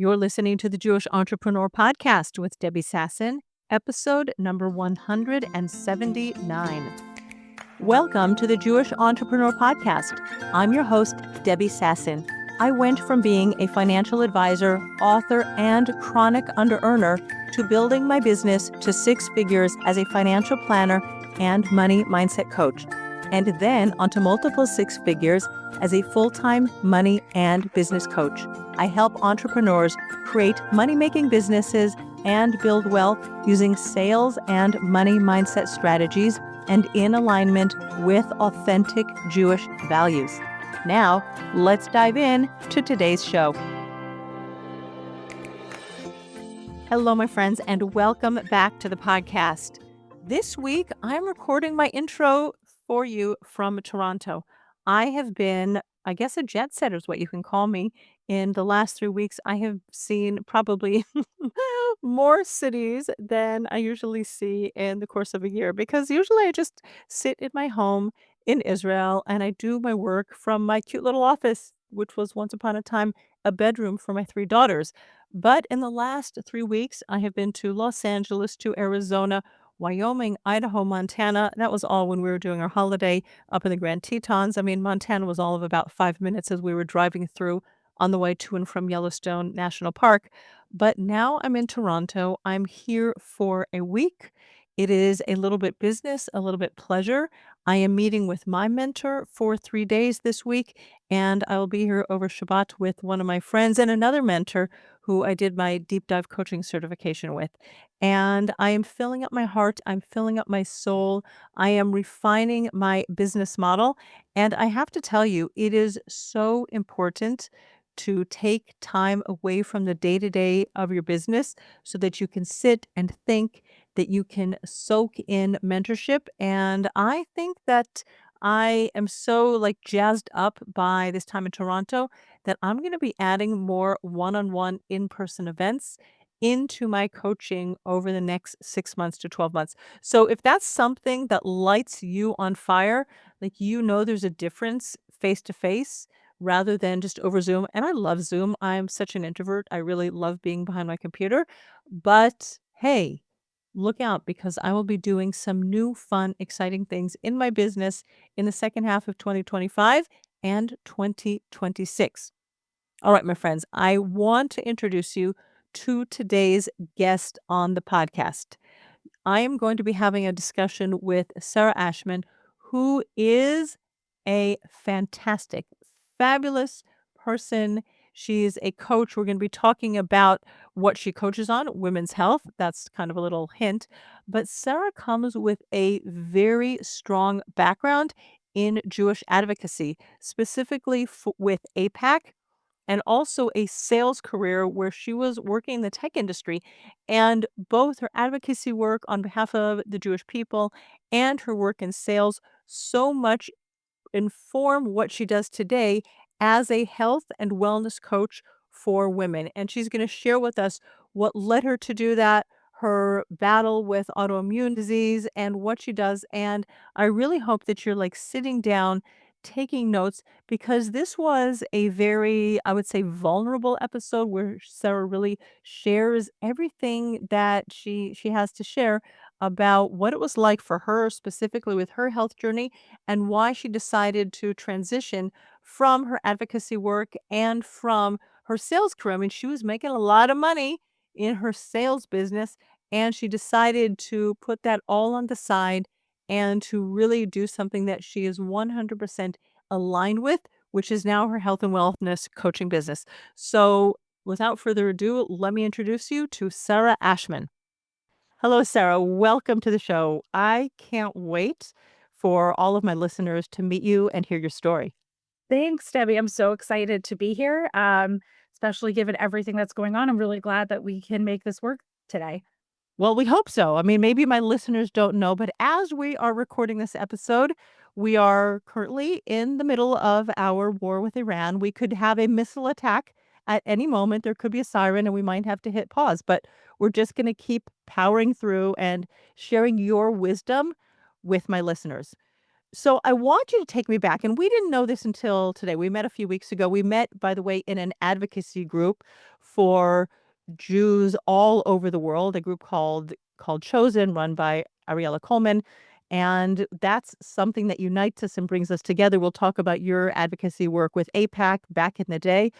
You're listening to the Jewish Entrepreneur Podcast with Debbie Sasson, episode number 179. Welcome to the Jewish Entrepreneur Podcast. I'm your host, Debbie Sasson. I went from being a financial advisor, author, and chronic under-earner to building my business to six figures as a financial planner and money mindset coach, and then onto multiple six figures as a full-time money and business coach. I help entrepreneurs create money-making businesses and build wealth using sales and money mindset strategies and in alignment with authentic Jewish values. Now, let's dive in to today's show. Hello, my friends, and welcome back to the podcast. This week, I'm recording my intro for you from Toronto. I have been, I guess, a jet setter is what you can call me. In the last 3 weeks, I have seen probably more cities than I usually see in the course of a year, because usually I just sit in my home in Israel and I do my work from my cute little office, which was once upon a time a bedroom for my three daughters. But in the last 3 weeks, I have been to Los Angeles, to Arizona, Wyoming, Idaho, Montana. That was all when we were doing our holiday up in the Grand Tetons. I mean, Montana was all of about 5 minutes as we were driving through on the way to and from Yellowstone National Park. But now I'm in Toronto. I'm here for a week. It is a little bit business, a little bit pleasure. I am meeting with my mentor for 3 days this week, and I will be here over Shabbat with one of my friends and another mentor who I did my deep dive coaching certification with. And I am filling up my heart. I'm filling up my soul. I am refining my business model. And I have to tell you, it is so important to take time away from the day to day of your business so that you can sit and think, that you can soak in mentorship. And I think that I am so jazzed up by this time in Toronto that I'm going to be adding more one-on-one in-person events into my coaching over the next 6 months to 12 months. So if that's something that lights you on fire, there's a difference face to face rather than just over Zoom. And I love Zoom. I'm such an introvert. I really love being behind my computer. But hey, look out, because I will be doing some new, fun, exciting things in my business in the second half of 2025 and 2026. All right, my friends, I want to introduce you to today's guest on the podcast. I am going to be having a discussion with Sara Ashman, who is a fantastic, fabulous person. She's a coach. We're going to be talking about what she coaches on, women's health. That's kind of a little hint. But Sara comes with a very strong background in Jewish advocacy, specifically with APAC, and also a sales career where she was working in the tech industry. And both her advocacy work on behalf of the Jewish people and her work in sales so much inform what she does today as a health and wellness coach for women. And she's going to share with us what led her to do that, her battle with autoimmune disease, and what she does. And I really hope that you're sitting down, taking notes, because this was a very, I would say, vulnerable episode where Sara really shares everything that she has to share about what it was like for her, specifically with her health journey, and why she decided to transition from her advocacy work and from her sales career. I mean, she was making a lot of money in her sales business, and she decided to put that all on the side and to really do something that she is 100% aligned with, which is now her health and wellness coaching business. So, without further ado, let me introduce you to Sara Ashman. Hello, Sara. Welcome to the show. I can't wait for all of my listeners to meet you and hear your story. Thanks, Debbie. I'm so excited to be here, especially given everything that's going on. I'm really glad that we can make this work today. Well, we hope so. I mean, maybe my listeners don't know, but as we are recording this episode, we are currently in the middle of our war with Iran. We could have a missile attack at any moment. There could be a siren and we might have to hit pause, but we're just going to keep powering through and sharing your wisdom with my listeners. So I want you to take me back, and we didn't know this until today. We met a few weeks ago. We met, by the way, in an advocacy group for Jews all over the world, a group called Chosen, run by Ariella Coleman. And that's something that unites us and brings us together. We'll talk about your advocacy work with APAC back in the day.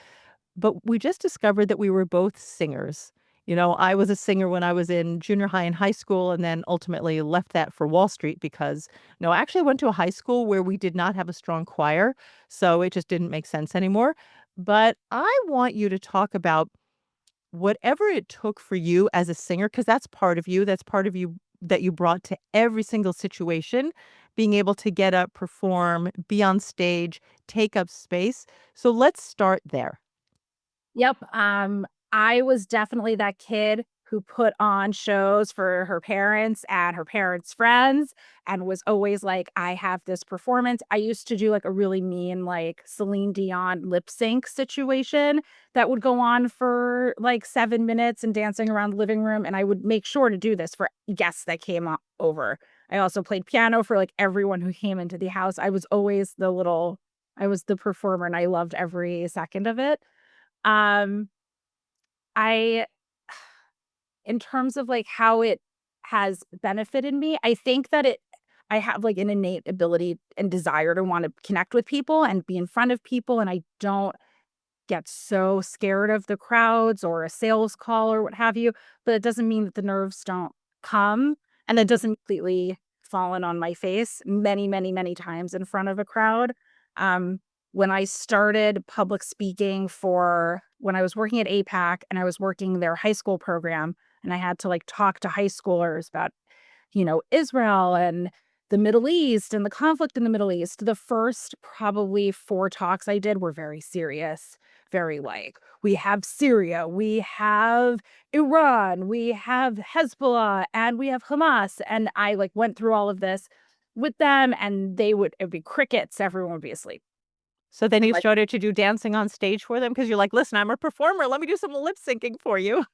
But we just discovered that we were both singers. I was a singer when I was in junior high and high school, and then ultimately left that for Wall Street because, no, actually I went to a high school where we did not have a strong choir. So it just didn't make sense anymore. But I want you to talk about whatever it took for you as a singer, because that's part of you. That's part of you that you brought to every single situation, being able to get up, perform, be on stage, take up space. So let's start there. Yep, I was definitely that kid who put on shows for her parents and her parents' friends and was always like, "I have this performance." I used to do, like, a really mean, like, Celine Dion lip sync situation that would go on for, like, 7 minutes and dancing around the living room, and I would make sure to do this for guests that came over. I also played piano for, like, everyone who came into the house. I was the performer, and I loved every second of it. Um, I in terms of, like, how it has benefited me, I think that I have, like, an innate ability and desire to wanna connect with people and be in front of people, and I don't get so scared of the crowds or a sales call or what have you, but it doesn't mean that the nerves don't come, and it doesn't completely fallen on my face many, many, many times in front of a crowd. Um, when I started public speaking for when I was working at APAC and I was working their high school program, and I had to, like, talk to high schoolers about Israel and the Middle East and the conflict in the Middle East. The first probably 4 talks I did were very serious, very like, we have Syria, we have Iran, we have Hezbollah, and we have Hamas. And I like went through all of this with them and it'd be crickets, everyone would be asleep. So then you Like, started to do dancing on stage for them because you're like, "Listen, I'm a performer. Let me do some lip syncing for you."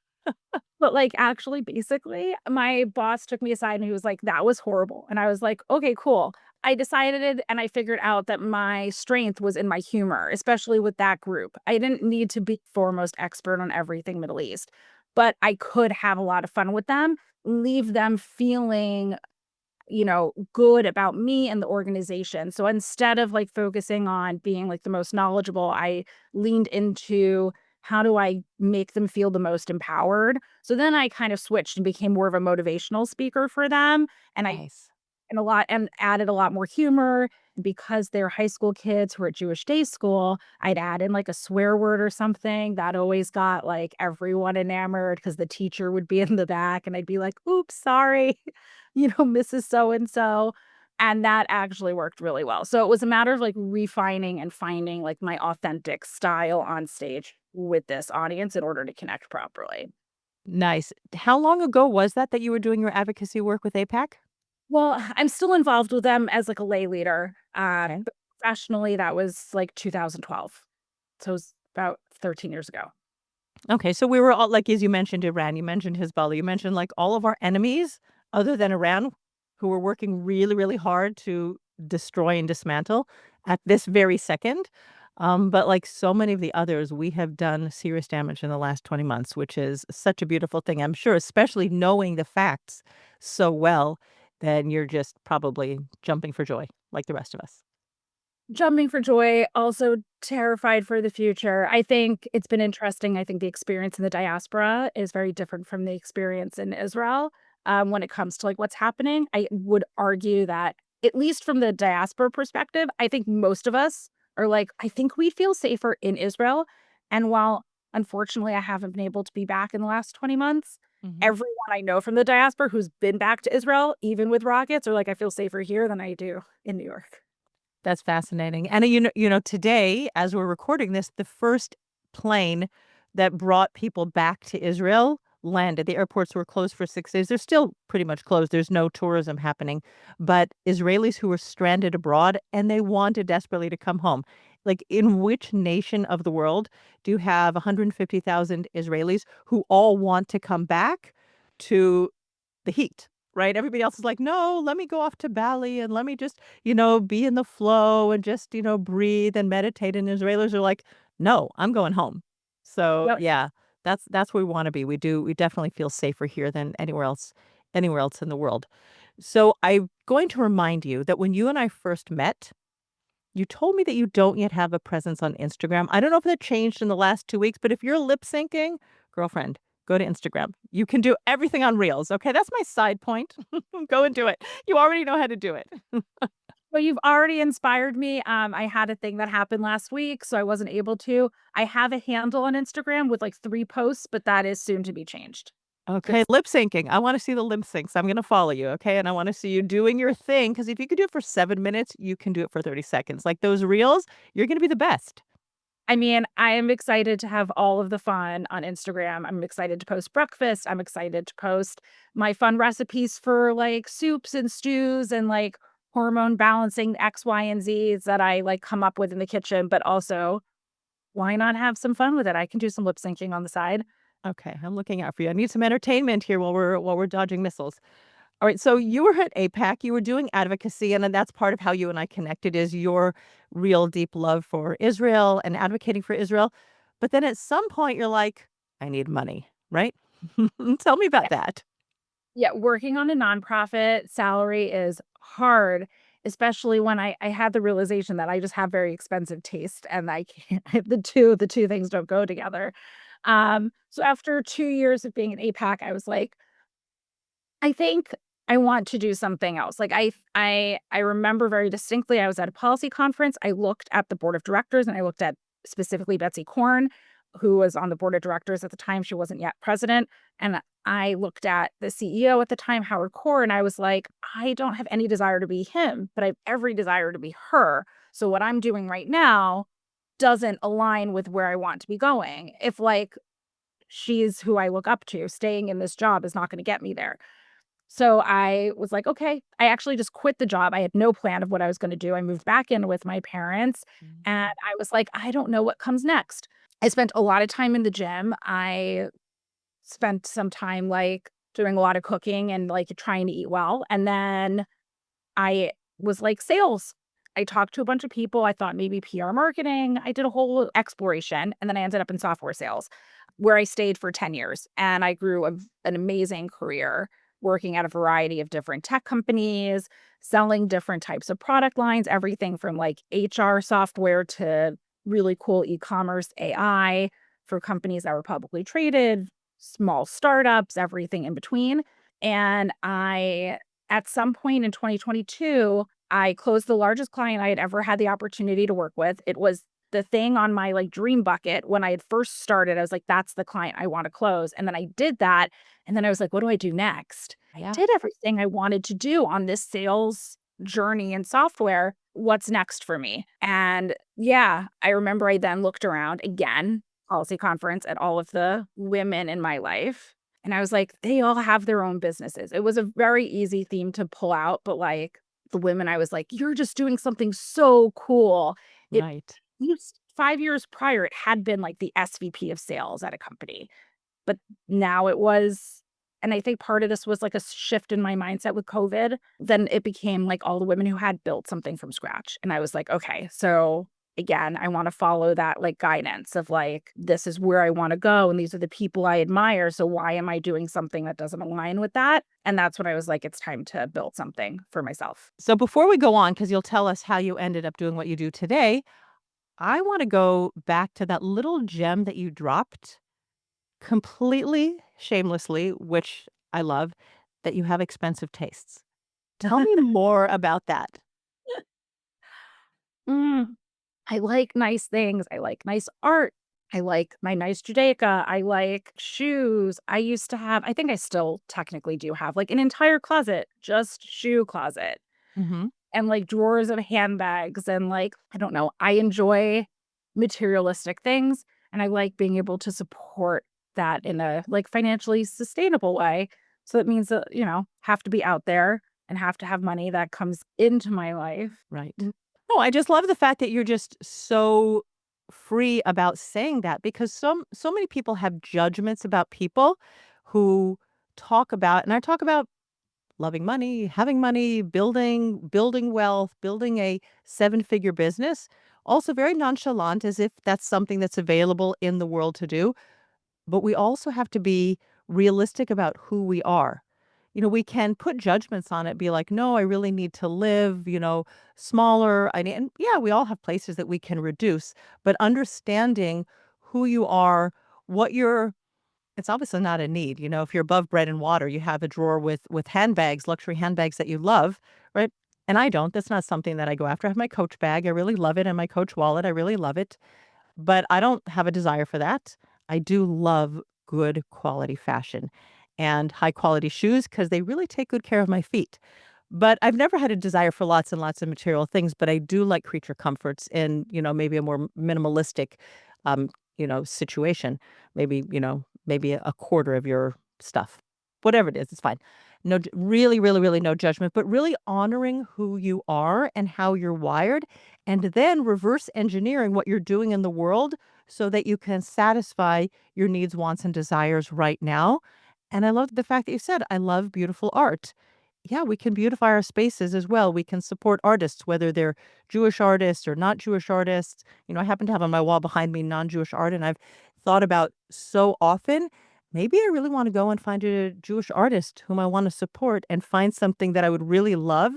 but like actually basically my boss took me aside and he was like, that was horrible. And I was like, okay, cool. I decided and I figured out that my strength was in my humor, especially with that group. I didn't need to be foremost expert on everything Middle East, but I could have a lot of fun with them, leave them feeling good about me and the organization. So instead of like focusing on being like the most knowledgeable, I leaned into how do I make them feel the most empowered? So then I kind of switched and became more of a motivational speaker for them. And I Nice. and added a lot more humor. Because they're high school kids who are at Jewish day school, I'd add in like a swear word or something that always got like everyone enamored because the teacher would be in the back and I'd be like, oops, sorry, Mrs. So and so. And that actually worked really well. So it was a matter of like refining and finding like my authentic style on stage with this audience in order to connect properly. Nice. How long ago was that you were doing your advocacy work with APAC? Well, I'm still involved with them as, like, a lay leader, Okay. but professionally, that was, like, 2012. So it was about 13 years ago. Okay, so we were all like, as you mentioned Iran, you mentioned Hezbollah, you mentioned, like, all of our enemies other than Iran, who were working really, really hard to destroy and dismantle at this very second. But like so many of the others, we have done serious damage in the last 20 months, which is such a beautiful thing, I'm sure, especially knowing the facts so well, then you're just probably jumping for joy like the rest of us. Jumping for joy, also terrified for the future. I think it's been interesting. I think the experience in the diaspora is very different from the experience in Israel, when it comes to, like, what's happening. I would argue that, at least from the diaspora perspective, I think most of us are like, "I think we feel safer in Israel." And while, unfortunately, I haven't been able to be back in the last 20 months, Mhm. everyone I know from the diaspora who's been back to Israel, even with rockets, are like, "I feel safer here than I do in New York." That's fascinating. And, today, as we're recording this, the first plane that brought people back to Israel landed. The airports were closed for 6 days. They're still pretty much closed. There's no tourism happening. But Israelis who were stranded abroad and they wanted desperately to come home. Like, in which nation of the world do you have 150,000 Israelis who all want to come back to the heat, right? Everybody else is like, "No, let me go off to Bali and let me just, be in the flow and just, breathe and meditate." And Israelis are like, "No, I'm going home." So, Yep. yeah, that's where we wanna be. We definitely feel safer here than anywhere else in the world. So, I'm going to remind you that when you and I first met, you told me that you don't yet have a presence on Instagram. I don't know if that changed in the last 2 weeks, but if you're lip syncing, girlfriend, go to Instagram. You can do everything on Reels, okay? That's my side point. Go and do it. You already know how to do it. Well, you've already inspired me. I had a thing that happened last week, so I wasn't able to. I have a handle on Instagram with like 3 posts, but that is soon to be changed. Okay, 'Cause lip syncing. I wanna see the lip syncs. I'm gonna follow you, okay? And I wanna see you doing your thing, because if you can do it for 7 minutes, you can do it for 30 seconds. Like those Reels, you're gonna be the best. I mean, I am excited to have all of the fun on Instagram. I'm excited to post breakfast. I'm excited to post my fun recipes for, like, soups and stews and, like, hormone balancing X, Y, and Zs that I, like, come up with in the kitchen, but also, why not have some fun with it? I can do some lip syncing on the side. Okay, I'm looking out for you. I need some entertainment here while we're dodging missiles. All right, so you were at APAC, you were doing advocacy, and then that's part of how you and I connected is your real deep love for Israel and advocating for Israel. But then at some point you're like, I need money, right? Tell me about that. Yeah, working on a nonprofit salary is hard, especially when I had the realization that I just have very expensive taste and I can't the two things don't go together. So after 2 years of being at APAC, I was like, I think I want to do something else. Like I remember very distinctly I was at a policy conference. I looked at the board of directors and I looked at specifically Betsy Korn, who was on the board of directors at the time. She wasn't yet president. And I looked at the CEO at the time, Howard Core, and I was like, I don't have any desire to be him, but I have every desire to be her. So what I'm doing right now doesn't align with where I want to be going. If like she's who I look up to, staying in this job is not going to get me there. So I was like, "Okay." I actually just quit the job. I had no plan of what I was gonna do. I moved back in with my parents, and Mm. I was like, "I don't know what comes next." I spent a lot of time in the gym. I spent some time, like, doing a lot of cooking and, like, trying to eat well, and then I was like, "Sales." I talked to a bunch of people. I thought maybe PR marketing. I did a whole exploration, and then I ended up in software sales, where I stayed for 10 years, and I grew an amazing career working at a variety of different tech companies, selling different types of product lines, everything from, like, HR software to really cool e-commerce AI for companies that were publicly traded, small startups, everything in between, and I at some point in 2022, I closed the largest client I had ever had the opportunity to work with. It was the thing on my, like, dream bucket when I had first started. I was like, "That's the client I wanna close," and then I did that, and then I was like, "What do I do next?" I Yeah. did everything I wanted to do on this sales journey in software. What's next for me? And, yeah, I remember I then looked around again, policy conference, at all of the women in my life, and I was like, "They all have their own businesses." It was a very easy theme to pull out, but, like, the women, I was like, "You're just doing something so cool." It Right. used 5 years prior, it had been, like, the SVP of sales at a company, but now it was and I think part of this was, like, a shift in my mindset with COVID. Then it became, like, all the women who had built something from scratch, and I was like, "Okay, so, again, I wanna follow that, like, guidance of, like, this is where I wanna go, and these are the people I admire, so why am I doing something that doesn't align with that?" And that's when I was like, "It's time to build something for myself." So before we go on, because you'll tell us how you ended up doing what you do today, I wanna go back to that little gem that you dropped completely shamelessly, which I love, that you have expensive tastes. Tell me more about that. Mm. I like nice things. I like nice art. I like my nice Judaica. I like shoes. I used to have, I think I still technically do have like an entire closet, just shoe closet Mhm. and like drawers of handbags. And like, I don't know, I enjoy materialistic things and I like being able to support that in a like financially sustainable way. So that means that, have to be out there and have to have money that comes into my life. Right. No, I just love the fact that you're just so free about saying that because so many people have judgments about people who talk about and I talk about loving money, having money, building wealth, building a seven-figure business. Also very nonchalant as if that's something that's available in the world to do. But we also have to be realistic about who we are. We can put judgments on it, be like, no, I really need to live, smaller. And yeah, we all have places that we can reduce, but understanding who you are, what you're, it's obviously not a need. If you're above bread and water, you have a drawer with handbags, luxury handbags that you love, right? And I don't. That's not something that I go after. I have my Coach bag. I really love it. And my Coach wallet. I really love it. But I don't have a desire for that. I do love good quality fashion and high quality shoes because they really take good care of my feet. But I've never had a desire for lots and lots of material things, but I do like creature comforts in, maybe a more minimalistic, situation. Maybe a quarter of your stuff. Whatever it is, it's fine. No, really, really, really no judgment, but really honoring who you are and how you're wired, and then reverse engineering what you're doing in the world so that you can satisfy your needs, wants, and desires right now. And I love the fact that you said, I love beautiful art. Yeah, we can beautify our spaces as well. We can support artists, whether they're Jewish artists or not Jewish artists. I happen to have on my wall behind me non-Jewish art, and I've thought about so often, maybe I really want to go and find a Jewish artist whom I want to support and find something that I would really love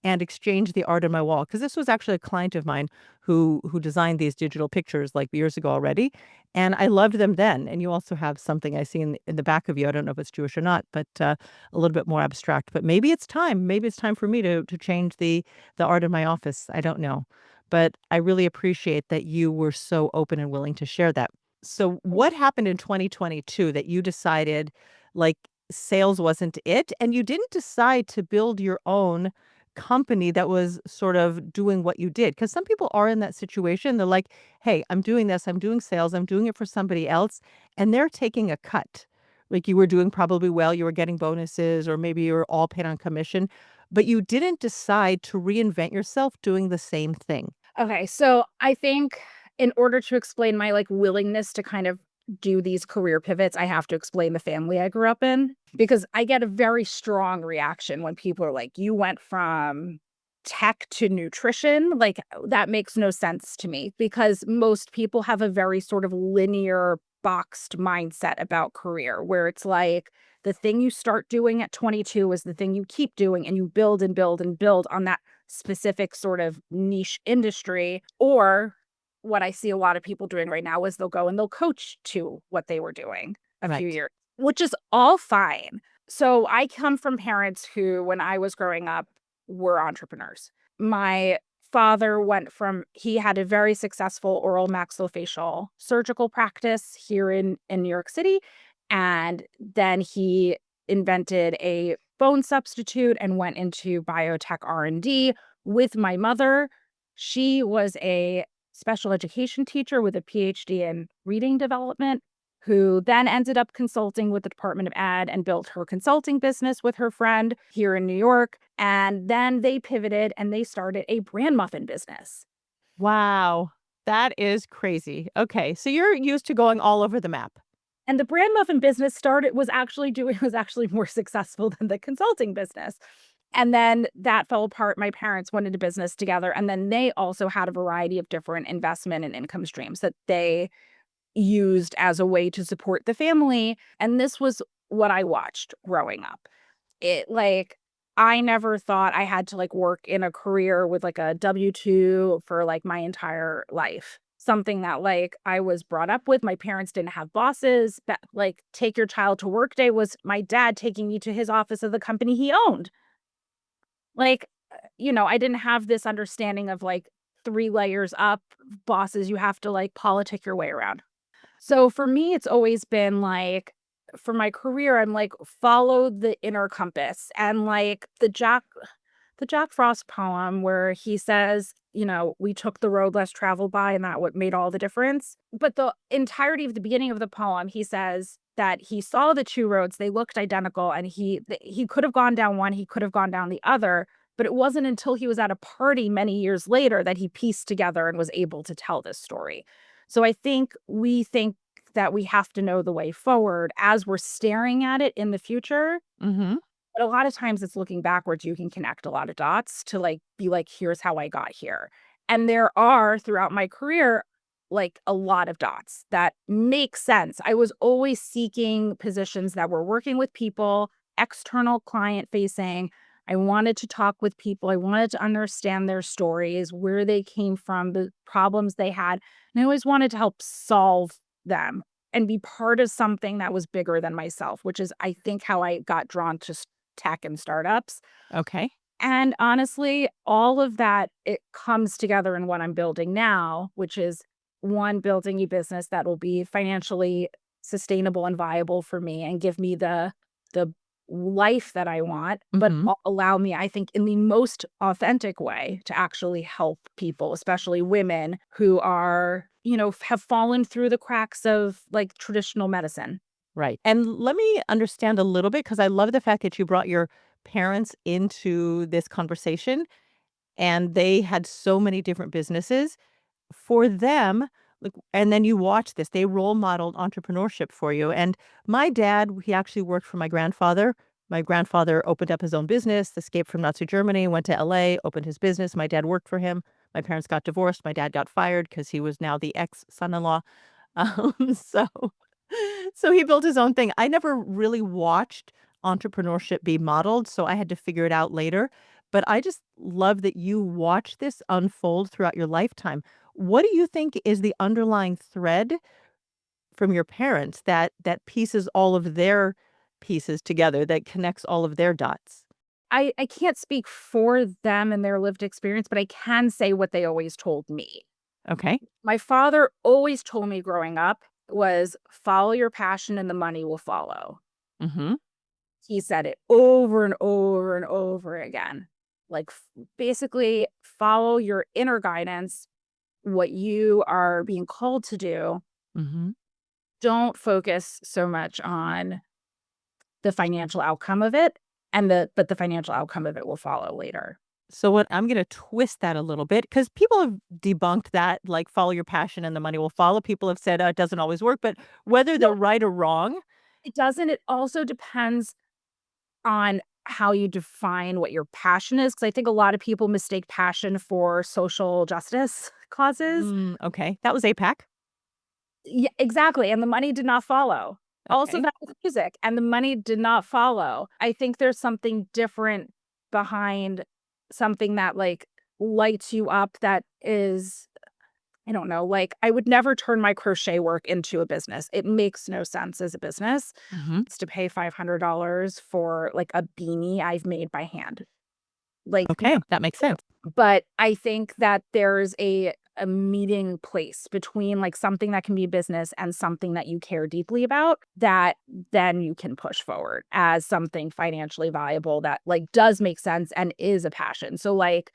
and exchange the art on my wall. Because this was actually a client of mine who designed these digital pictures like years ago already. And I loved them then. And you also have something I see in the back of you. I don't know if it's Jewish or not, but a little bit more abstract. But maybe it's time. Maybe it's time for me to change the art in my office. I don't know. But I really appreciate that you were so open and willing to share that. So what happened in 2022 that you decided, like, sales wasn't it, and you didn't decide to build your own company that was sort of doing what you did? Because some people are in that situation. They're like, "Hey, I'm doing this. I'm doing sales. I'm doing it for somebody else," and they're taking a cut. Like, you were doing probably well, you were getting bonuses, or maybe you were all paid on commission, but you didn't decide to reinvent yourself doing the same thing. Okay, so I think in order to explain my, willingness to kind of do these career pivots, I have to explain the family I grew up in, because I get a very strong reaction when people are like, "You went from tech to nutrition?" That makes no sense to me, because most people have a very sort of linear, boxed mindset about career, where it's like the thing you start doing at 22 is the thing you keep doing, and you build and build and build on that specific sort of niche industry. Or what I see a lot of people doing right now is they'll go and they'll coach to what they were doing a few Right. years, which is all fine. So I come from parents who, when I was growing up, were entrepreneurs. My father he had a very successful oral maxillofacial surgical practice here in New York City. And then he invented a bone substitute and went into biotech R&D with my mother. She was a special education teacher with a PhD in reading development, who then ended up consulting with the Department of Ed and built her consulting business with her friend here in New York. And then they pivoted and they started a brand muffin business. Wow. That is crazy. Okay, so you're used to going all over the map. And the brand muffin business started was actually more successful than the consulting business. And then that fell apart. My parents went into business together, and then they also had a variety of different investment and income streams that they used as a way to support the family. And this was what I watched growing up. I never thought I had to work in a career with a W-2 for my entire life. Something that I was brought up with. My parents didn't have bosses. But take your child to work day was my dad taking me to his office of the company he owned. I didn't have this understanding of three layers up bosses you have to politic your way around. So for me, it's always been for my career, I'm follow the inner compass. And the Jack Frost poem where he says, we took the road less traveled by, and that what made all the difference. But the entirety of the beginning of the poem, he says that he saw the two roads, they looked identical, and he could have gone down one, he could have gone down the other. But it wasn't until he was at a party many years later that he pieced together and was able to tell this story. So I think we think that we have to know the way forward as we're staring at it in the future. Mhm. But a lot of times it's looking backwards, you can connect a lot of dots to, like, be like, "Here's how I got here." And there are, throughout my career, like, a lot of dots that make sense. I was always seeking positions that were working with people, external client facing. I wanted to talk with people. I wanted to understand their stories, where they came from, the problems they had, and I always wanted to help solve them and be part of something that was bigger than myself, which is, I think, how I got drawn to tech and startups. Okay. And honestly, all of that, it comes together in what I'm building now, which is one, building a business that will be financially sustainable and viable for me and give me the life that I want, but Mhm. allow me, I think, in the most authentic way to actually help people, especially women who are, have fallen through the cracks of like traditional medicine. Right. And let me understand a little bit because I love the fact that you brought your parents into this conversation and they had so many different businesses. For them, like, and then you watch this, they role modeled entrepreneurship for you. And my dad, he actually worked for my grandfather. My grandfather opened up his own business, escaped from Nazi Germany, went to LA, opened his business. My dad worked for him. My parents got divorced. My dad got fired because he was now the ex son in law. Um, so so he built his own thing. I never really watched entrepreneurship be modeled, so I had to figure it out later. But I just love that you watch this unfold throughout your lifetime. What do you think is the underlying thread from your parents that pieces all of their pieces together, that connects all of their dots? I can't speak for them and their lived experience, but I can say what they always told me. Okay. My father always told me growing up was, "Follow your passion and the money will follow." Mhm. He said it over and over and over again. Like, basically, follow your inner guidance, what you are being called to do. Mhm. Don't focus so much on the financial outcome of it, but the financial outcome of it will follow later. So what I'm gonna twist that a little bit because people have debunked that, like, follow your passion and the money will follow. People have said, it doesn't always work, but whether they're No, right or wrong. it doesn't. It also depends on how you define what your passion is, because I think a lot of people mistake passion for social justice causes. Okay. That was APAC. Yeah, exactly, and the money did not follow. Also, Okay. that was music, and the money did not follow. I think there's something different behind something that, like, lights you up that is, I don't know, like, I would never turn my crochet work into a business. It makes no sense as a business. Mhm. It's to pay $500 for, like, a beanie I've made by hand. Like, no. Okay, that makes sense. But I think that there's a meeting place between, like, something that can be business and something that you care deeply about, that then you can push forward as something financially viable that, like, does make sense and is a passion. So, like,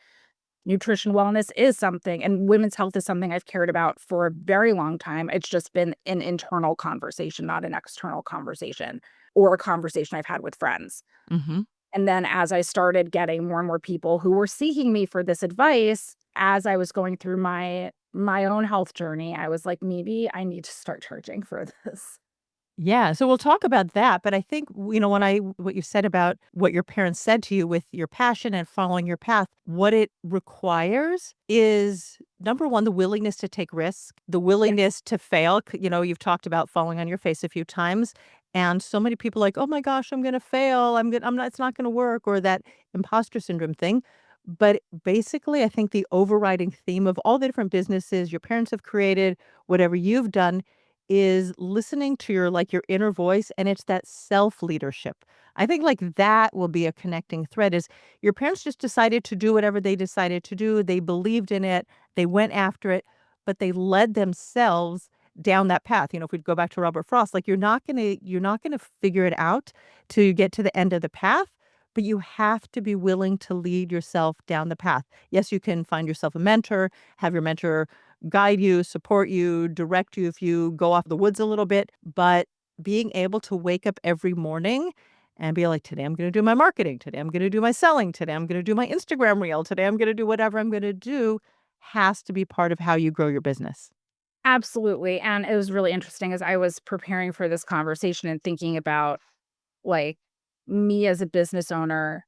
nutrition wellness is something, and women's health is something I've cared about for a very long time. It's just been an internal conversation, not an external conversation or a conversation I've had with friends. Mhm. And then as I started getting more and more people who were seeking me for this advice, as I was going through my own health journey, I was like, maybe I need to start charging for this. Yeah, so we'll talk about that, but I think, when what you said about what your parents said to you with your passion and following your path, what it requires is, number 1, the willingness to take risk, the Yeah, willingness to fail. You've talked about falling on your face a few times, and so many people like, "Oh my gosh, I'm gonna fail. I'm not, it's not gonna work," or that imposter syndrome thing. But basically, I think the overriding theme of all the different businesses your parents have created, whatever you've done, is listening to your inner voice, and it's that self-leadership. I think, like, that will be a connecting thread is your parents just decided to do whatever they decided to do, they believed in it, they went after it, but they led themselves down that path. If we go back to Robert Frost, like, you're not gonna figure it out to get to the end of the path, but you have to be willing to lead yourself down the path. Yes, you can find yourself a mentor, have your mentor guide you, support you, direct you if you go off the woods a little bit, but being able to wake up every morning and be like, today I'm going to do my marketing. Today I'm going to do my selling. Today I'm going to do my Instagram reel. Today I'm going to do whatever I'm going to do has to be part of how you grow your business. absolutely. And it was really interesting as I was preparing for this conversation and thinking about, like, me as a business owner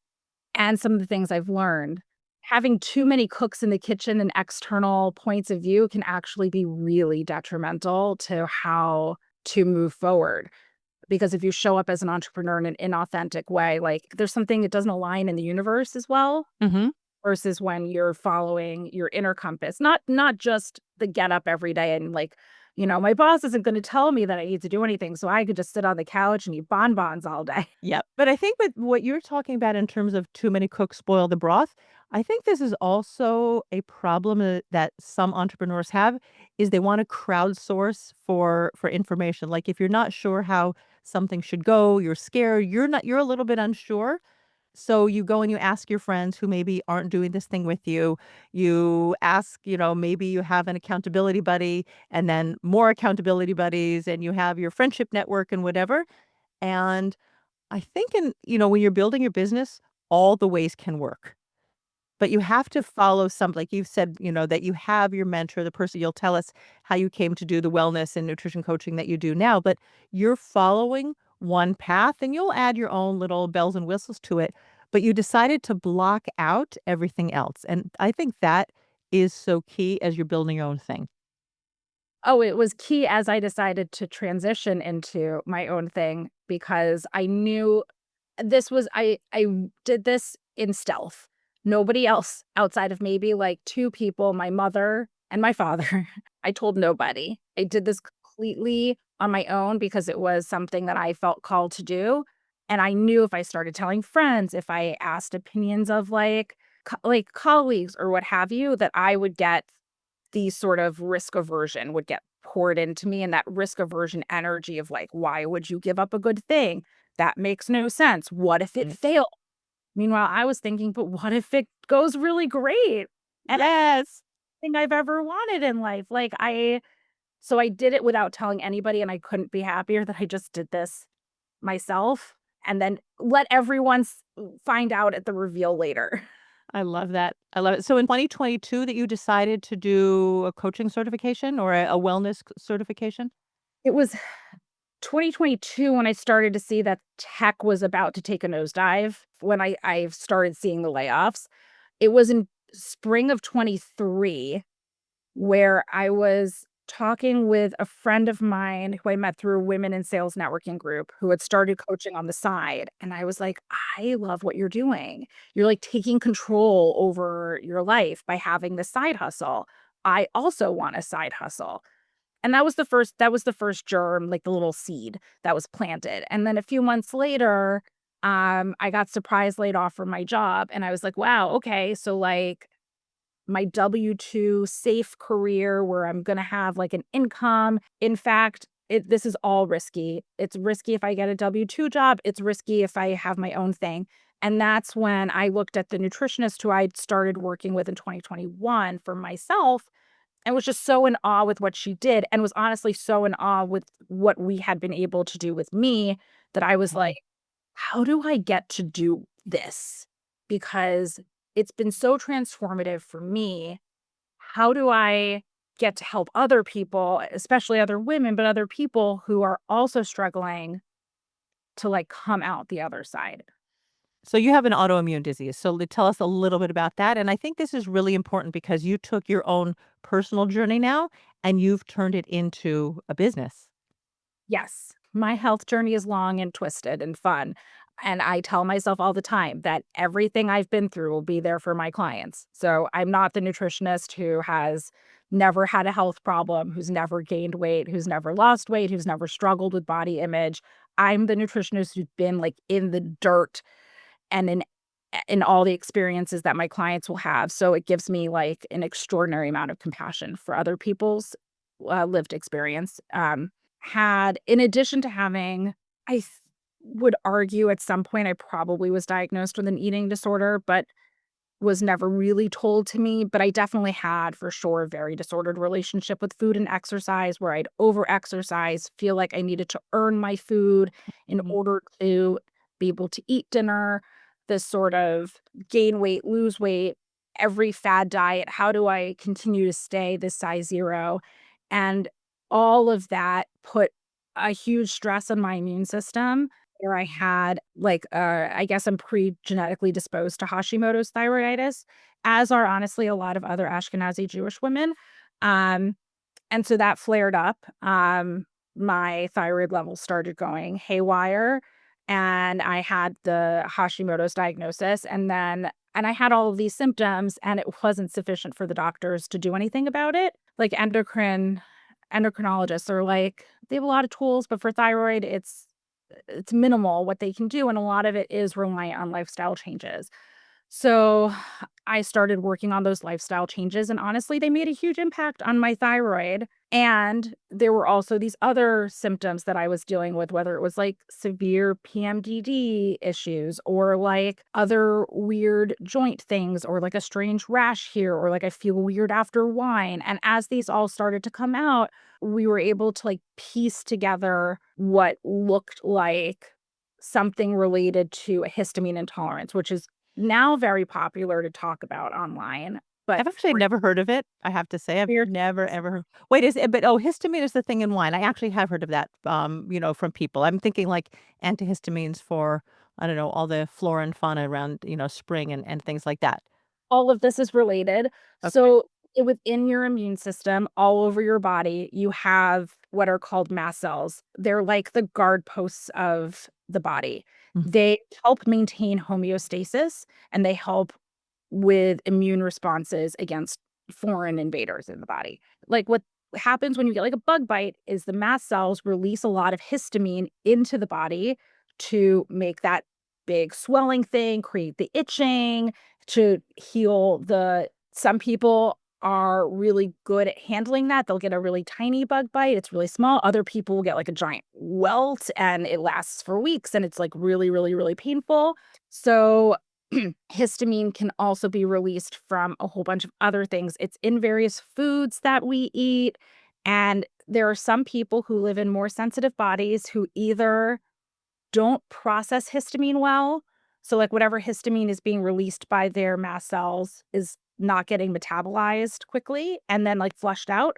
and some of the things I've learned, having too many cooks in the kitchen and external points of view can actually be really detrimental to how to move forward. Because if you show up as an entrepreneur in an inauthentic way, like there's something that doesn't align in the universe as well Hmm. versus when you're following your inner compass. Not just the get up every day and like, my boss isn't going to tell me that I need to do anything, so I could just sit on the couch and eat bonbons all day. Yep. But I think with what you're talking about in terms of too many cooks spoil the broth, I think this is also a problem that some entrepreneurs have is they want to crowdsource for information. Like if you're not sure how something should go, you're scared, you're a little bit unsure. So you go and you ask your friends who maybe aren't doing this thing with you. You ask, maybe you have an accountability buddy and then more accountability buddies and you have your friendship network and whatever. And I think when you're building your business, all the ways can work. But you have to follow some like you've said, that you have your mentor, the person you'll tell us how you came to do the wellness and nutrition coaching that you do now, but you're following one path and you'll add your own little bells and whistles to it, but you decided to block out everything else. And I think that is so key as you're building your own thing. Oh, it was key as I decided to transition into my own thing because I knew this was I did this in stealth. Nobody else outside of maybe like 2 people, my mother and my father. I told nobody. I did this completely on my own because it was something that I felt called to do, and I knew if I started telling friends, if I asked opinions of like colleagues or what have you, that I would get the sort of risk aversion would get poured into me, and that risk aversion energy of like, "Why would you give up a good thing? That makes no sense. What if it fails?" Meanwhile, I was thinking, "But what if it goes really great?" And Yes. everything I've ever wanted in life. So I did it without telling anybody, and I couldn't be happier that I just did this myself and then let everyone find out at the reveal later. I love that. I love it. So in 2022 that you decided to do a coaching certification or a wellness certification? It was 2022 when I started to see that tech was about to take a nosedive, when I started seeing the layoffs. It was in spring of 23 where I was talking with a friend of mine who I met through a women in sales networking group who had started coaching on the side, and I was like, "I love what you're doing. You're, like, taking control over your life by having this side hustle. I also want a side hustle." And that was the first germ, like, the little seed that was planted, and then a few months later, I got surprise laid off from my job, and I was like, "Wow, okay, so, like, my W-2 safe career where I'm gonna have, like, an income." In fact, this is all risky. It's risky if I get a W-2 job, it's risky if I have my own thing, and that's when I looked at the nutritionist who I'd started working with in 2021 for myself and was just so in awe with what she did and was honestly so in awe with what we had been able to do with me that I was Mhm. like, "How do I get to do this?" Because it's been so transformative for me. How do I get to help other people, especially other women, but other people who are also struggling to, like, come out the other side? So you have an autoimmune disease. So tell us a little bit about that. And I think this is really important because you took your own personal journey now and you've turned it into a business. Yes, my health journey is long and twisted and fun, and I tell myself all the time that everything I've been through will be there for my clients. So, I'm not the nutritionist who has never had a health problem, who's never gained weight, who's never lost weight, who's never struggled with body image. I'm the nutritionist who's been, like, in the dirt and in all the experiences that my clients will have, so it gives me, like, an extraordinary amount of compassion for other people's, lived experience, had in addition to having I th would argue at some point I probably was diagnosed with an eating disorder, but was never really told to me, but I definitely had for sure a very disordered relationship with food and exercise where I'd over-exercise, feel like I needed to earn my food in Mhm. order to be able to eat dinner, this sort of gain weight, lose weight, every fad diet, how do I continue to stay this size 0? And all of that put a huge stress on my immune system. where I had like, I guess I'm pre-genetically disposed to Hashimoto's thyroiditis, as are honestly a lot of other Ashkenazi Jewish women. Um, and so that flared up. My thyroid levels started going haywire, and I had the Hashimoto's diagnosis, and I had all of these symptoms, and it wasn't sufficient for the doctors to do anything about it. Like endocrinologists are like, they have a lot of tools, but for thyroid, it's minimal what they can do, and a lot of it is reliant on lifestyle changes. So I started working on those lifestyle changes, and honestly, they made a huge impact on my thyroid. And there were also these other symptoms that I was dealing with, whether it was like severe PMDD issues or like other weird joint things or like a strange rash here or like I feel weird after wine. And as these all started to come out, we were able to like piece together what looked like something related to a histamine intolerance, which is now very popular to talk about online, but I've actually for never heard of it, I have to say. I've years never ever heard. Wait, is it but, oh, histamine is the thing in wine. I actually have heard of that, from people. I'm thinking like antihistamines for, I don't know, all the flora and fauna around, spring and things like that. all of this is related. Okay. So, within your immune system, all over your body, you have what are called mast cells. They're like the guard posts of the body. Mhm. They help maintain homeostasis, and they help with immune responses against foreign invaders in the body. Like, what happens when you get, like, a bug bite is the mast cells release a lot of histamine into the body to make that big swelling thing, create the itching, to heal the some people are really good at handling that. They'll get a really tiny bug bite, it's really small. Other people will get, like, a giant welt, and it lasts for weeks, and it's, like, really, really, really painful. So histamine can also be released from a whole bunch of other things. It's in various foods that we eat. And there are some people who live in more sensitive bodies who either don't process histamine well. So, like, whatever histamine is being released by their mast cells is not getting metabolized quickly and then like flushed out,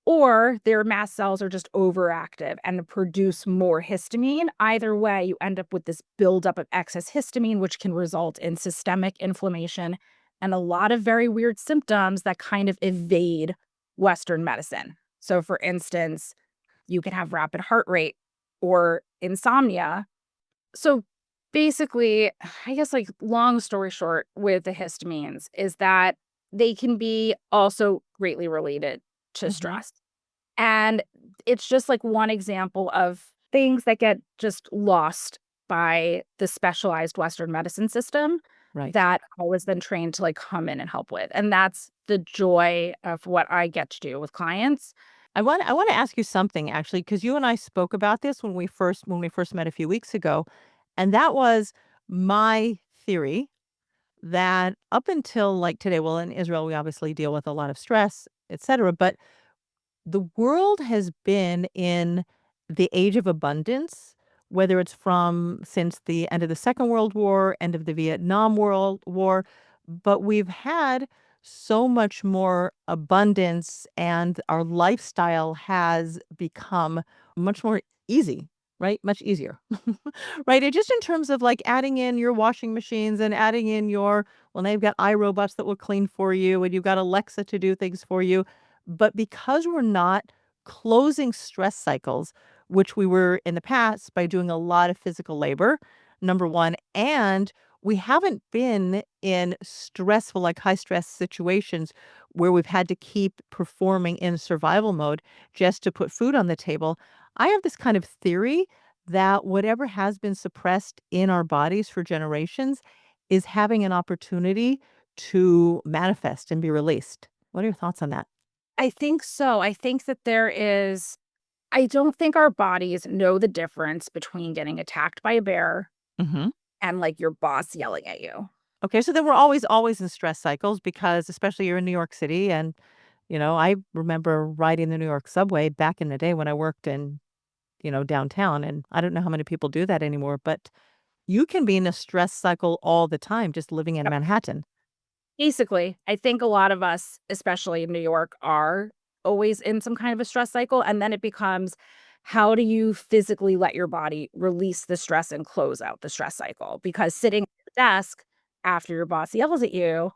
or their mast cells are just overactive and produce more histamine. Either way, you end up with this buildup of excess histamine, which can result in systemic inflammation and a lot of very weird symptoms that kind of evade Western medicine. So, for instance, you can have rapid heart rate or insomnia. So, basically, I guess, like, long story short with the histamines is that they can be also greatly related to Mhm. stress. And it's just like one example of things that get just lost by the specialized Western medicine system Right. that I was then trained to like come in and help with. And that's the joy of what I get to do with clients. I wanna ask you something actually, because you and I spoke about this when we first met a few weeks ago, and that was my theory that up until, like, today, well, in Israel, we obviously deal with a lot of stress, etcetera, but the world has been in the age of abundance, whether it's from since the end of the Second World War, end of the Vietnam World War, but we've had so much more abundance and our lifestyle has become much more easy, right? Much easier. Right? It just in terms of like adding in your washing machines and adding in your, well, now you've got iRobots that will clean for you and you've got Alexa to do things for you. But because we're not closing stress cycles, which we were in the past by doing a lot of physical labor, number one, and we haven't been in stressful, like high stress situations where we've had to keep performing in survival mode just to put food on the table. I have this kind of theory that whatever has been suppressed in our bodies for generations is having an opportunity to manifest and be released. What are your thoughts on that? I think so. I think that I don't think our bodies know the difference between getting attacked by a bear Mhm. and like your boss yelling at you. Okay, so then we're always in stress cycles because especially you're in New York City and, I remember riding the New York subway back in the day when I worked in, downtown, and I don't know how many people do that anymore, but you can be in a stress cycle all the time just living in Manhattan. Basically, I think a lot of us, especially in New York, are always in some kind of a stress cycle, and then it becomes how do you physically let your body release the stress and close out the stress cycle? Because sitting at the desk after your boss yells at you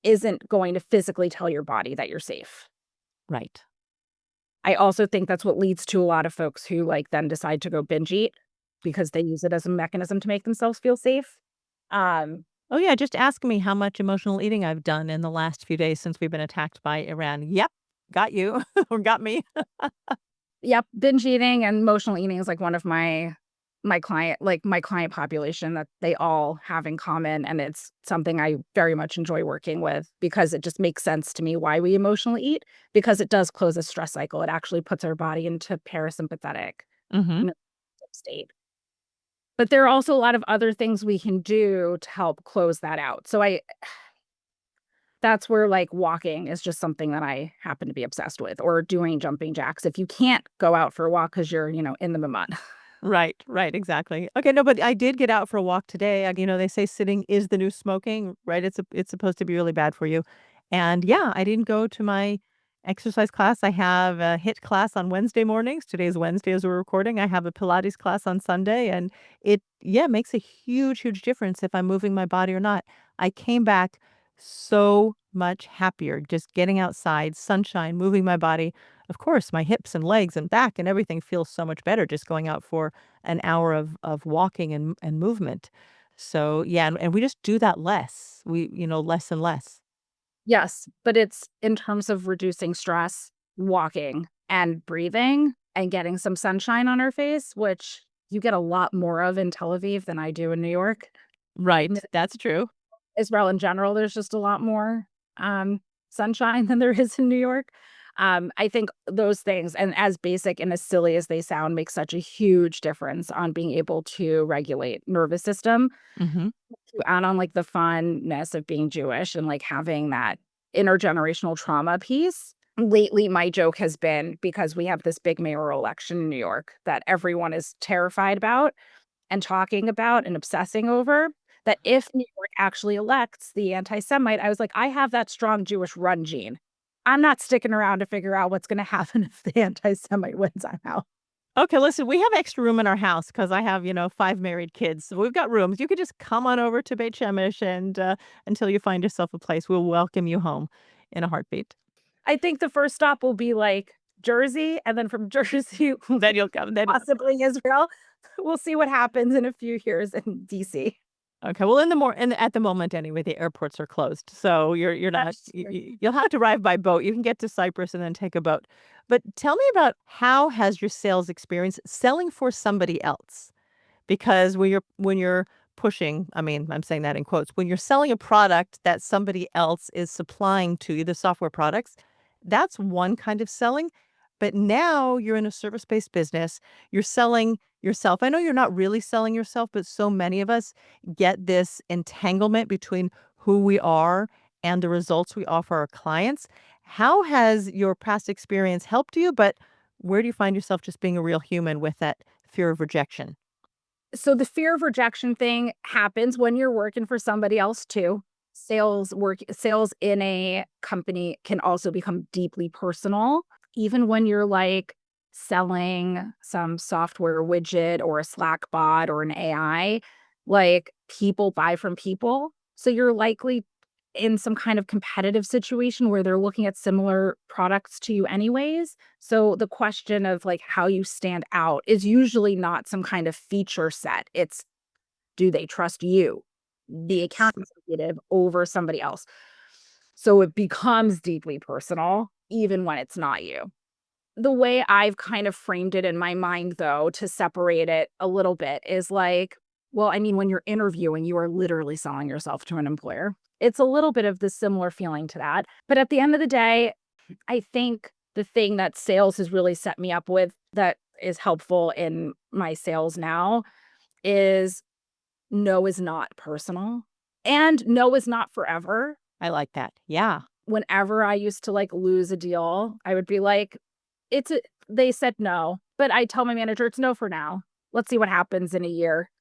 isn't going to physically tell your body that you're safe. Right. I also think that's what leads to a lot of folks who, like, then decide to go binge eat because they use it as a mechanism to make themselves feel safe. Um, Oh, yeah, just ask me how much emotional eating I've done in the last few days since we've been attacked by Iran. Yep, got you or got me. yep, binge eating and emotional eating is, like, one of my client population that they all have in common, and it's something I very much enjoy working with because it just makes sense to me why we emotionally eat, because it does close a stress cycle. It actually puts our body into parasympathetic Mhm. in a state. But there are also a lot of other things we can do to help close that out. So I that's where, like, walking is just something that I happen to be obsessed with, or doing jumping jacks if you can't go out for a walk because 'cause you're, in the mud. Right, exactly. Okay, no, but I did get out for a walk today. They say sitting is the new smoking, right? It's supposed to be really bad for you. And yeah, I didn't go to my exercise class. I have a HIIT class on Wednesday mornings. Today's Wednesday as we're recording. I have a Pilates class on Sunday, and it yeah, makes a huge difference if I'm moving my body or not. I came back so much happier just getting outside, sunshine, moving my body. Of course, my hips and legs and back and everything feels so much better just going out for an hour of walking and movement. So, yeah, and we just do that less. Less and less. Yes, but it's in terms of reducing stress, walking and breathing and getting some sunshine on our face, which you get a lot more of in Tel Aviv than I do in New York. Right, that's true. Israel in general, there's just a lot more, sunshine than there is in New York. I think those things, and as basic and as silly as they sound, make such a huge difference on being able to regulate nervous system. Mhm. To add on, like, the funness of being Jewish and, like, having that intergenerational trauma piece. Lately, my joke has been because we have this big mayoral election in New York that everyone is terrified about and talking about and obsessing over, that if New York actually elects the anti-Semite, I was like, "I have that strong Jewish run gene. I'm not sticking around to figure out what's gonna happen if the anti-Semite wins, I'm out." Okay, listen, we have extra room in our house because I have, 5 married kids, so we've got rooms. You could just come on over to Beit Shemesh and, until you find yourself a place, we'll welcome you home in a heartbeat. I think the first stop will be, like, Jersey, and then from Jersey, Then you'll come then possibly Israel. We'll see what happens in a few years in DC. Okay, well, at the moment anyway, the airports are closed, so you're not That's true. you'll have to arrive by boat. You can get to Cyprus and then take a boat. But tell me about how has your sales experience selling for somebody else? Because when you're pushing, I mean, I'm saying that in quotes, when you're selling a product that somebody else is supplying to you, the software products, that's one kind of selling. But now you're in a service-based business, you're selling yourself. I know you're not really selling yourself, but so many of us get this entanglement between who we are and the results we offer our clients. How has your past experience helped you? But where do you find yourself just being a real human with that fear of rejection? So the fear of rejection thing happens when you're working for somebody else too. Sales in a company can also become deeply personal, even when you're, like, selling some software widget or a Slack bot or an AI, like, people buy from people, so you're likely in some kind of competitive situation where they're looking at similar products to you anyways. So the question of, like, how you stand out is usually not some kind of feature set. It's, do they trust you, the account executive, over somebody else? So it becomes deeply personal even when it's not you. The way I've kind of framed it in my mind, though, to separate it a little bit is like, well, I mean, when you're interviewing, you are literally selling yourself to an employer. It's a little bit of the similar feeling to that. But at the end of the day, I think the thing that sales has really set me up with that is helpful in my sales now is no is not personal and no is not forever. I like that. Yeah. Whenever I used to, like, lose a deal, I would be like, it's a they said no, but I tell my manager, "It's no for now. Let's see what happens in a year."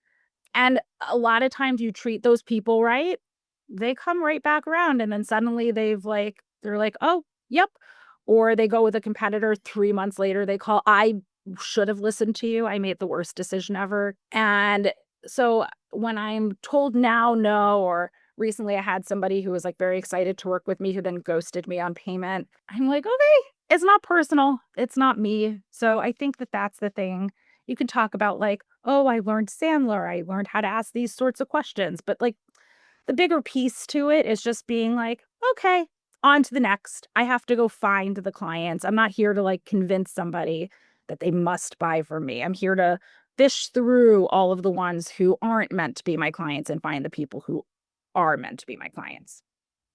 And a lot of times you treat those people right, they come right back around, and then suddenly they're like, "Oh, yep." Or they go with a competitor, 3 months later, they call, "I should have listened to you. I made the worst decision ever. And so when I'm told now, no, or recently I had somebody who was like very excited to work with me who then ghosted me on payment, I'm like, okay, it's not personal. It's not me. So I think that that's the thing. You can talk about like, oh, I learned Sandler. I learned how to ask these sorts of questions. But like the bigger piece to it is just being like, okay, on to the next. I have to go find the clients. I'm not here to like convince somebody that they must buy from me. I'm here to fish through all of the ones who aren't meant to be my clients and find the people who are meant to be my clients.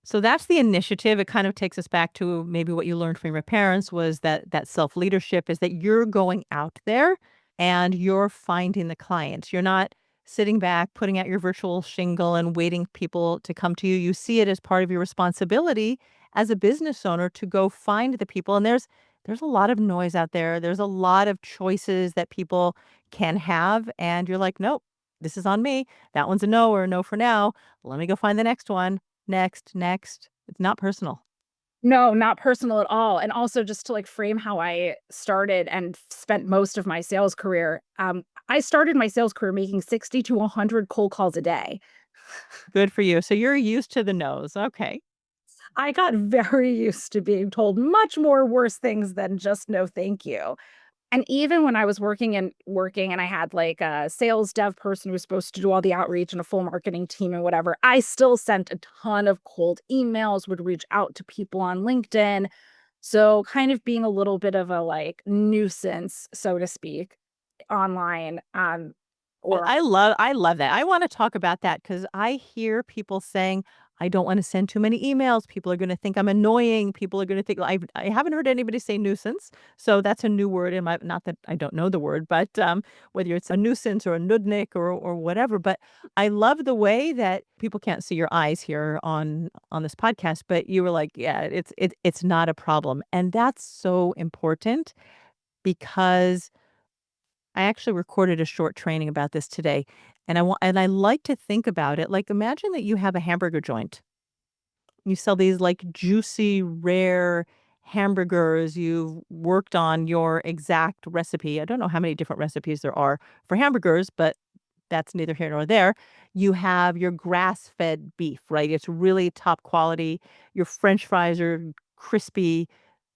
So that's the initiative. It kind of takes us back to maybe what you learned from your parents was that self-leadership is that you're going out there and you're finding the clients. You're not sitting back, putting out your virtual shingle and waiting people to come to you. You see it as part of your responsibility as a business owner to go find the people. And there's a lot of noise out there. There's a lot of choices that people can have. And you're like, nope, this is on me. That one's a no or a no for now. Let me go find the next one. Next, next. It's not personal. No, not personal at all. And also just to like frame how I started and spent most of my sales career. I started my sales career making 60 to 100 cold calls a day. Good for you. So you're used to the no's. Okay. I got very used to being told much more worse things than just no thank you. And even when I was working and I had like a sales dev person who was supposed to do all the outreach and a full marketing team and whatever, I still sent a ton of cold emails, would reach out to people on LinkedIn. So kind of being a little bit of a like nuisance, so to speak, online Well, or I love that. I wanna talk about that because I hear people saying, "I don't wanna send too many emails. People are gonna think I'm annoying. People are gonna think" I haven't heard anybody say nuisance, so that's a new word in my not that I don't know the word, but, whether it's a nuisance or a nudnik or whatever, but I love the way that people can't see your eyes here on this podcast, but you were like, "Yeah, it's not a problem," and that's so important because I actually recorded a short training about this today, and I like to think about it like, imagine that you have a hamburger joint. You sell these, like, juicy, rare hamburgers. You've worked on your exact recipe. I don't know how many different recipes there are for hamburgers, but that's neither here nor there. You have your grass-fed beef, right? It's really top quality. Your french fries are crispy.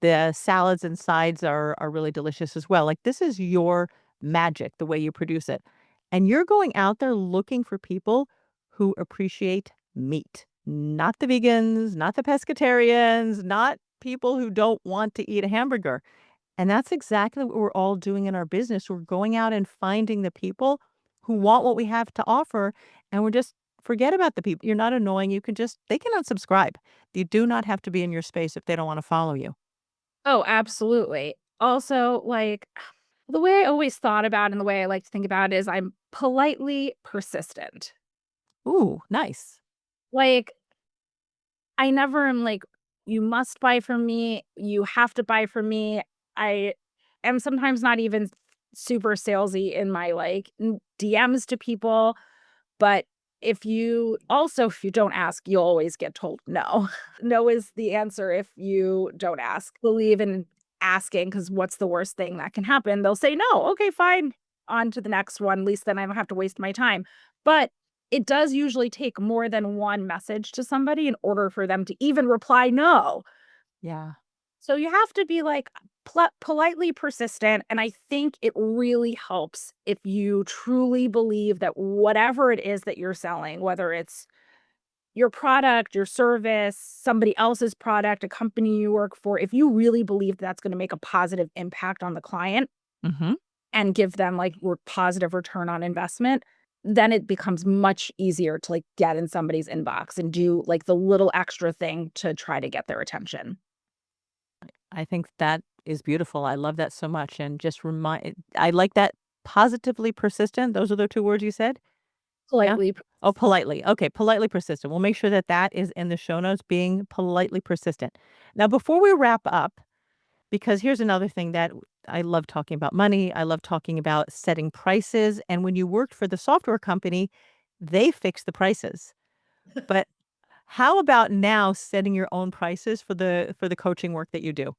The salads and sides are really delicious as well. Like, this is your magic, the way you produce it. And you're going out there looking for people who appreciate meat, not the vegans, not the pescatarians, not people who don't want to eat a hamburger. And that's exactly what we're all doing in our business. We're going out and finding the people who want what we have to offer, and we're just forget about the people. You're not annoying. You can just they can unsubscribe. You do not have to be in your space if they don't want to follow you. oh, absolutely. Also, like the way I always thought about and the way I like to think about it is I'm politely persistent. Ooh, nice. Like I never am like, "You must buy from me. You have to buy from me." I am sometimes not even super salesy in my, like, DMs to people, but if you don't ask, you'll always get told no. No is the answer if you don't ask. Believe in asking because what's the worst thing that can happen? They'll say, "No." "Okay, fine. On to the next one. At least then I don't have to waste my time." But it does usually take more than one message to somebody in order for them to even reply no. Yeah. So you have to be like politely persistent. And I think it really helps if you truly believe that whatever it is that you're selling, whether it's your product, your service, somebody else's product, a company you work for, if you really believe that's going to make a positive impact on the client Mhm. and give them like positive return on investment, then it becomes much easier to like get in somebody's inbox and do like the little extra thing to try to get their attention. I think that is beautiful. I love that so much and just remind I like that positively persistent. Those are the 2 words you said? Yeah? Politely. Oh, politely. Okay, politely persistent. We'll make sure that that is in the show notes, being politely persistent. Now, before we wrap up, because here's another thing that I love talking about money. I love talking about setting prices. And when you worked for the software company, they fix the prices. But how about now setting your own prices for the coaching work that you do?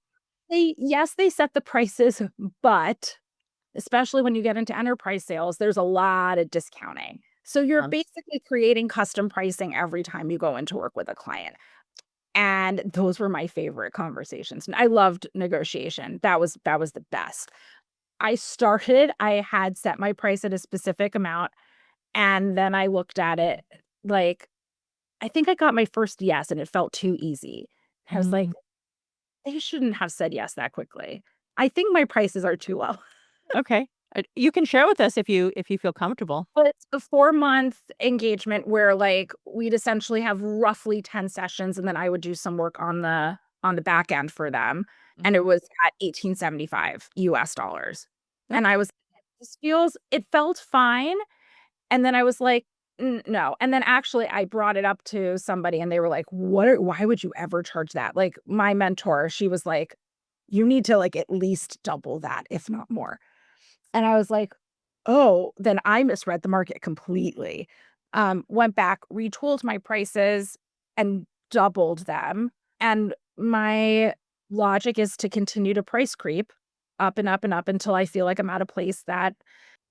They Yes, they set the prices, but especially when you get into enterprise sales, there's a lot of discounting. So you're basically creating custom pricing every time you go into work with a client. And those were my favorite conversations. And I loved negotiation. That was the best. I had set my price at a specific amount, and then I looked at it like I think I got my first yes and it felt too easy. I was like, Mm, they shouldn't have said yes that quickly. I think my prices are too low. okay. You can share with us if you feel comfortable. But it's a 4-month engagement where, like, we'd essentially have roughly 10 sessions, and then I would do some work on the back end for them, and it Mhm. was at 1875 US dollars. And Okay. I was it felt fine, and then I was like, No." And then actually I brought it up to somebody and they were like, why would you ever charge that?" Like, my mentor, she was like, "You need to, like, at least double that, if not more." And I was like, "Oh, then I misread the market completely." Went back, retooled my prices, and doubled them, and my logic is to continue to price creep up and up and up until I feel like I'm at a place that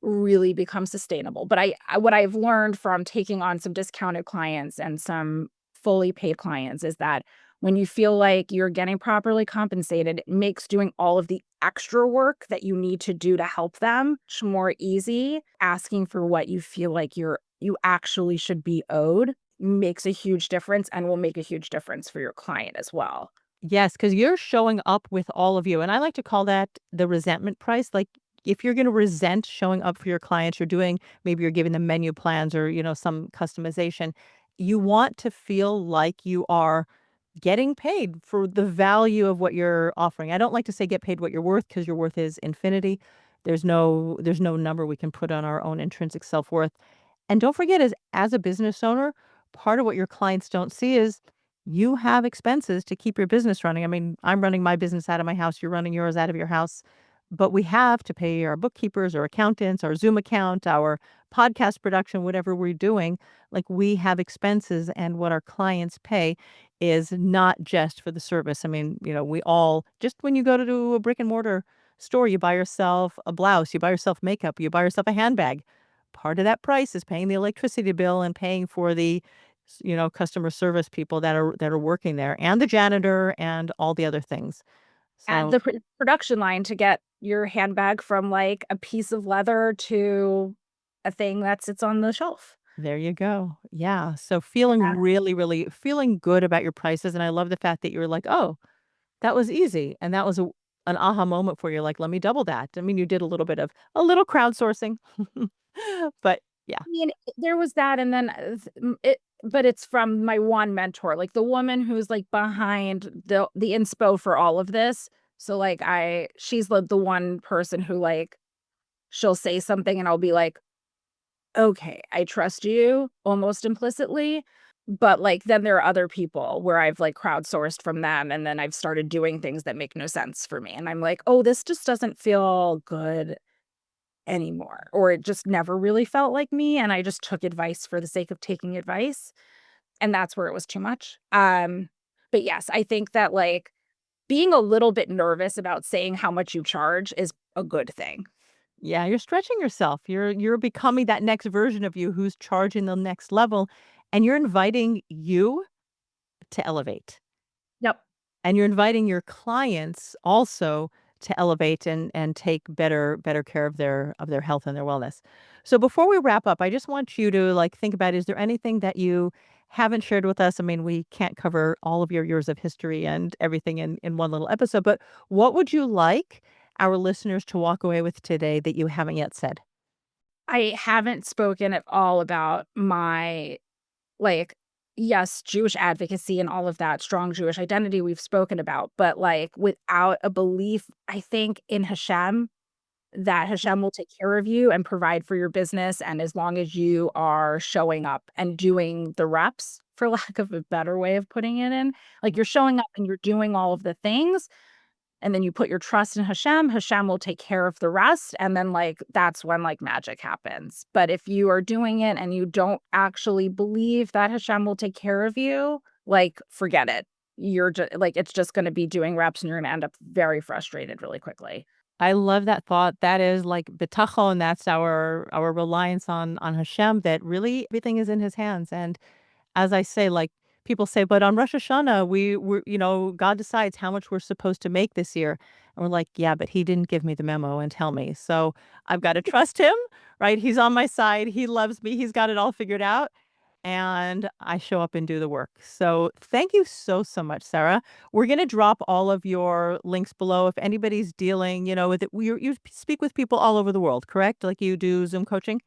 really becomes sustainable. But what I've learned from taking on some discounted clients and some fully paid clients is that when you feel like you're getting properly compensated, it makes doing all of the extra work that you need to do to help them much more easy. Asking for what you feel like you actually should be owed makes a huge difference and will make a huge difference for your client as well. Yes, because 'cause you're showing up with all of you, and I like to call that the resentment price, like, if you're gonna resent showing up for your clients, you're doing maybe you're giving them menu plans or, some customization, you want to feel like you are getting paid for the value of what you're offering. I don't like to say get paid what you're worth because your worth is infinity. There's no number we can put on our own intrinsic self-worth. And don't forget as a business owner, part of what your clients don't see is you have expenses to keep your business running. I mean, I'm running my business out of my house, you're running yours out of your house, but we have to pay our bookkeepers or accountants, our Zoom account, our podcast production, whatever we're doing. Like we have expenses and what our clients pay is not just for the service. I mean, we all just when you go to do a brick and mortar store, you buy yourself a blouse, you buy yourself makeup, you buy yourself a handbag. Part of that price is paying the electricity bill and paying for the customer service people that are working there and the janitor and all the other things. At So the production line to get your handbag from, like, a piece of leather to a thing that sits on the shelf. there you go. Yeah. So feeling Yeah. really, really feeling good about your prices. And I love the fact that you were like, oh, that was easy, and that was an aha moment for you, like, "Let me double that." I mean, you did a little crowdsourcing, but yeah, I mean, there was that, and then, but it's from my one mentor, like, the woman who's, like, behind the inspo for all of this. So, like, she's the one person who, like, she'll say something and I'll be like, "Okay, I trust you," almost implicitly. But, like, then there are other people where I've, like, crowdsourced from them, and then I've started doing things that make no sense for me, and I'm like, "Oh, this just doesn't feel good anymore," or it just never really felt like me, and I just took advice for the sake of taking advice, and that's where it was too much. But yes, I think that, like, being a little bit nervous about saying how much you charge is a good thing. yeah, you're stretching yourself. You're becoming that next version of you who's charging the next level, and you're inviting you to elevate. Yep. And you're inviting your clients also to elevate and take better care of their health and their wellness. So before we wrap up, I just want you to like think about, is there anything that you haven't shared with us? I mean, we can't cover all of your years of history and everything in one little episode, but what would you like our listeners to walk away with today that you haven't yet said? I haven't spoken at all about my, like, yes, Jewish advocacy and all of that, strong Jewish identity we've spoken about, but, like, without a belief, I think, in Hashem, that Hashem will take care of you and provide for your business, and as long as you are showing up and doing the reps, for lack of a better way of putting it in, like, you're showing up and you're doing all of the things, and then you put your trust in Hashem, Hashem will take care of the rest, and then, like, that's when, like, magic happens. But if you are doing it and you don't actually believe that Hashem will take care of you, like, forget it. You're just like, it's just gonna be doing reps, and you're gonna end up very frustrated really quickly. I love that thought. That is like bitachon. That's our reliance on Hashem. That really everything is in His hands. And as I say, like people say, but on Rosh Hashanah, God decides how much we're supposed to make this year. And we're like, yeah, but He didn't give me the memo and tell me. So I've got to trust Him, right? He's on my side. He loves me. He's got it all figured out. And I show up and do the work. So thank you so, so much, Sarah. We're going to drop all of your links below. If anybody's dealing, with it, you speak with people all over the world, correct? Like you do Zoom coaching?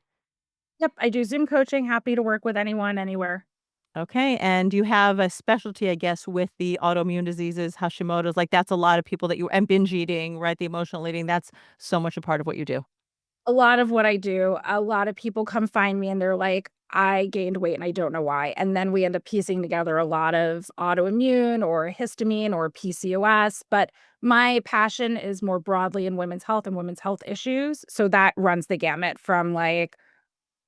Yep, I do Zoom coaching, happy to work with anyone, anywhere. Okay. And you have a specialty, I guess, with the autoimmune diseases, Hashimoto's. Like that's a lot of people and binge eating, right? The emotional eating. That's so much a part of what you do. A lot of what I do, a lot of people come find me and they're like, "I gained weight and I don't know why." And then we end up piecing together a lot of autoimmune or histamine or PCOS, but my passion is more broadly in women's health and women's health issues, so that runs the gamut from, like,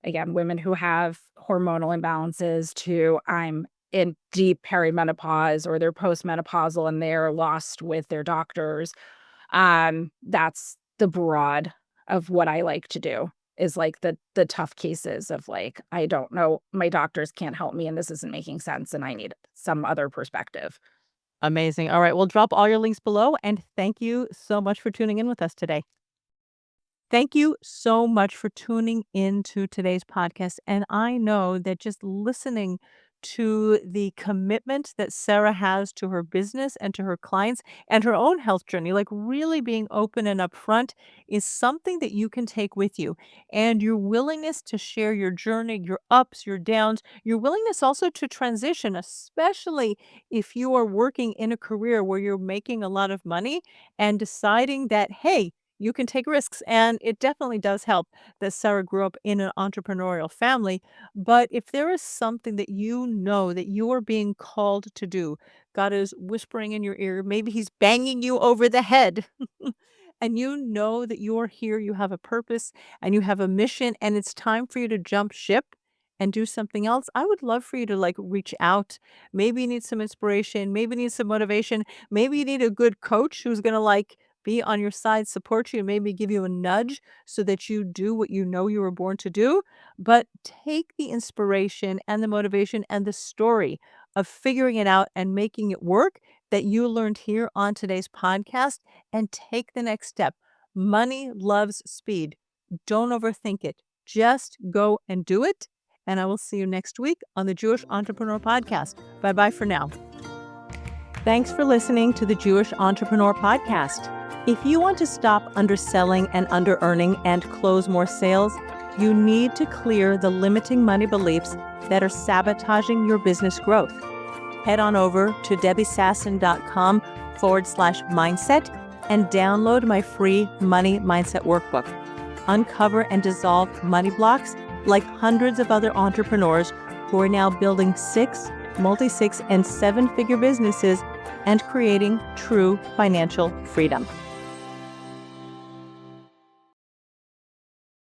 again, women who have hormonal imbalances to I'm in deep perimenopause or they're postmenopausal and they're lost with their doctors. That's the broad of what I like to do is like the tough cases of like, I don't know, my doctors can't help me and this isn't making sense and I need some other perspective. Amazing. All right. We'll drop all your links below. And thank you so much for tuning in with us today. Thank you so much for tuning into today's podcast. And I know that just listening to the commitment that Sarah has to her business and to her clients and her own health journey, like really being open and upfront, is something that you can take with you. And your willingness to share your journey, your ups, your downs, your willingness also to transition, especially if you are working in a career where you're making a lot of money and deciding that, hey, you can take risks. And it definitely does help that Sarah grew up in an entrepreneurial family. But if there is something that you know that you are being called to do, God is whispering in your ear, maybe He's banging you over the head. And you know that you are here, you have a purpose and you have a mission, and it's time for you to jump ship and do something else. I would love for you to like reach out. Maybe you need some inspiration, maybe you need some motivation, maybe you need a good coach who's going to like be on your side, support you, maybe give you a nudge so that you do what you know you were born to do. But take the inspiration and the motivation and the story of figuring it out and making it work that you learned here on today's podcast and take the next step. Money loves speed. Don't overthink it. Just go and do it. And I will see you next week on the Jewish Entrepreneur Podcast. Bye bye for now. Thanks for listening to the Jewish Entrepreneur Podcast. If you want to stop underselling and under-earning and close more sales, you need to clear the limiting money beliefs that are sabotaging your business growth. Head on over to debbiesasson.com/mindset and download my free Money Mindset Workbook. Uncover and dissolve money blocks like hundreds of other entrepreneurs who are now building 6, multi-6, and 7-figure businesses and creating true financial freedom.